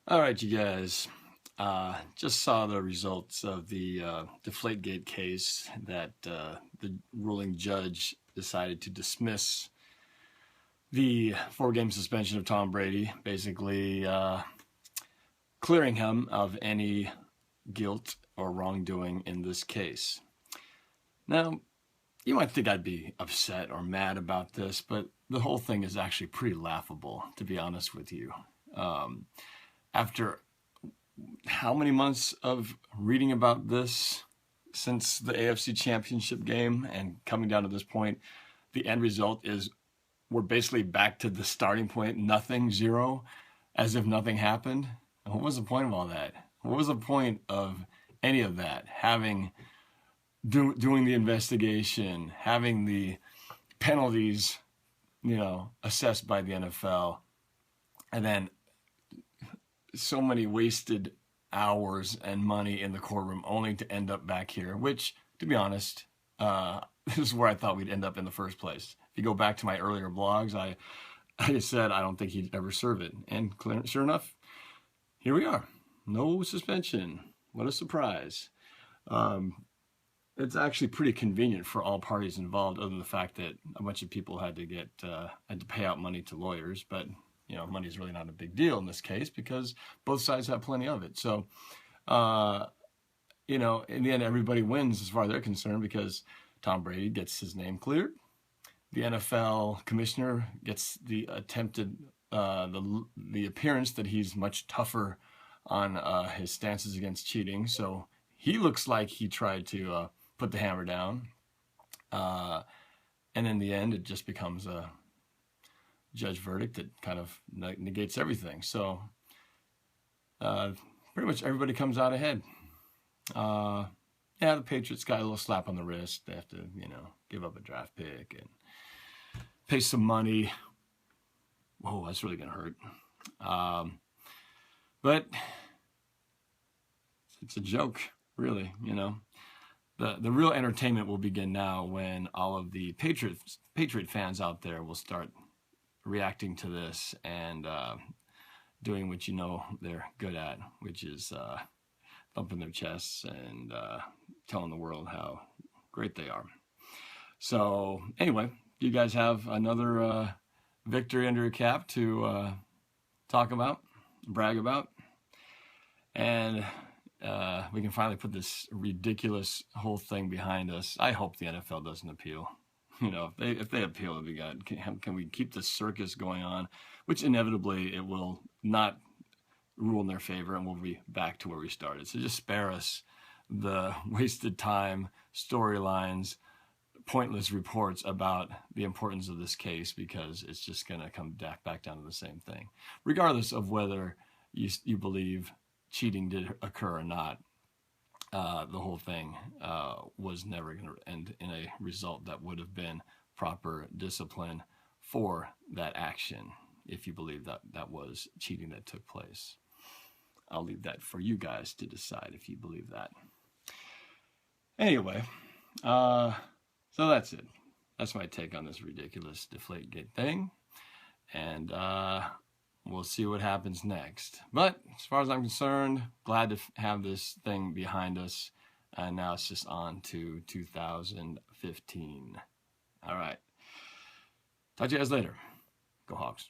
All right, you guys. Just saw the results of the Deflategate case that the ruling judge decided to dismiss the 4-game suspension of Tom Brady, basically clearing him of any guilt or wrongdoing in this case. Now, you might think I'd be upset or mad about this, but the whole thing is actually pretty laughable, to be honest with you. After how many months of reading about this since the AFC Championship game and coming down to this point, the end result is we're basically back to the starting point, nothing, zero, as if nothing happened. And what was the point of all that? What was the point of any of that? Doing the investigation, having the penalties, assessed by the NFL, and then so many wasted hours and money in the courtroom only to end up back here, which, to be honest, this is where I thought we'd end up in the first place. If you go back to my earlier blogs, I said I don't think he'd ever serve it. And sure enough, here we are. No suspension. What a surprise. It's actually pretty convenient for all parties involved, other than the fact that a bunch of people had to pay out money to lawyers, but money is really not a big deal in this case because both sides have plenty of it. So, in the end, everybody wins as far as they're concerned because Tom Brady gets his name cleared. The NFL commissioner gets the appearance that he's much tougher on his stances against cheating. So he looks like he tried to put the hammer down. And in the end, it just becomes a judge verdict that kind of negates everything. So pretty much everybody comes out ahead. The Patriots got a little slap on the wrist. They have to, give up a draft pick and pay some money. Whoa, that's really going to hurt. But it's a joke, really, The real entertainment will begin now when all of the Patriot fans out there will start reacting to this and doing what they're good at, which is thumping their chests and telling the world how great they are. So anyway, you guys have another victory under your cap to talk about, brag about, and we can finally put this ridiculous whole thing behind us. I hope the NFL doesn't appeal. If they appeal, it'll be good. Can we keep this circus going on? Which inevitably it will not rule in their favor, and we'll be back to where we started. So just spare us the wasted time, storylines, pointless reports about the importance of this case, because it's just going to come back down to the same thing. Regardless of whether you believe cheating did occur or not, the whole thing was never going to end in a result that would have been proper discipline for that action, if you believe that that was cheating that took place. I'll leave that for you guys to decide if you believe that. Anyway, so that's it. That's my take on this ridiculous Deflategate thing. And we'll see what happens next. But as far as I'm concerned, glad to have this thing behind us. And now it's just on to 2015. All right. Talk to you guys later. Go Hawks.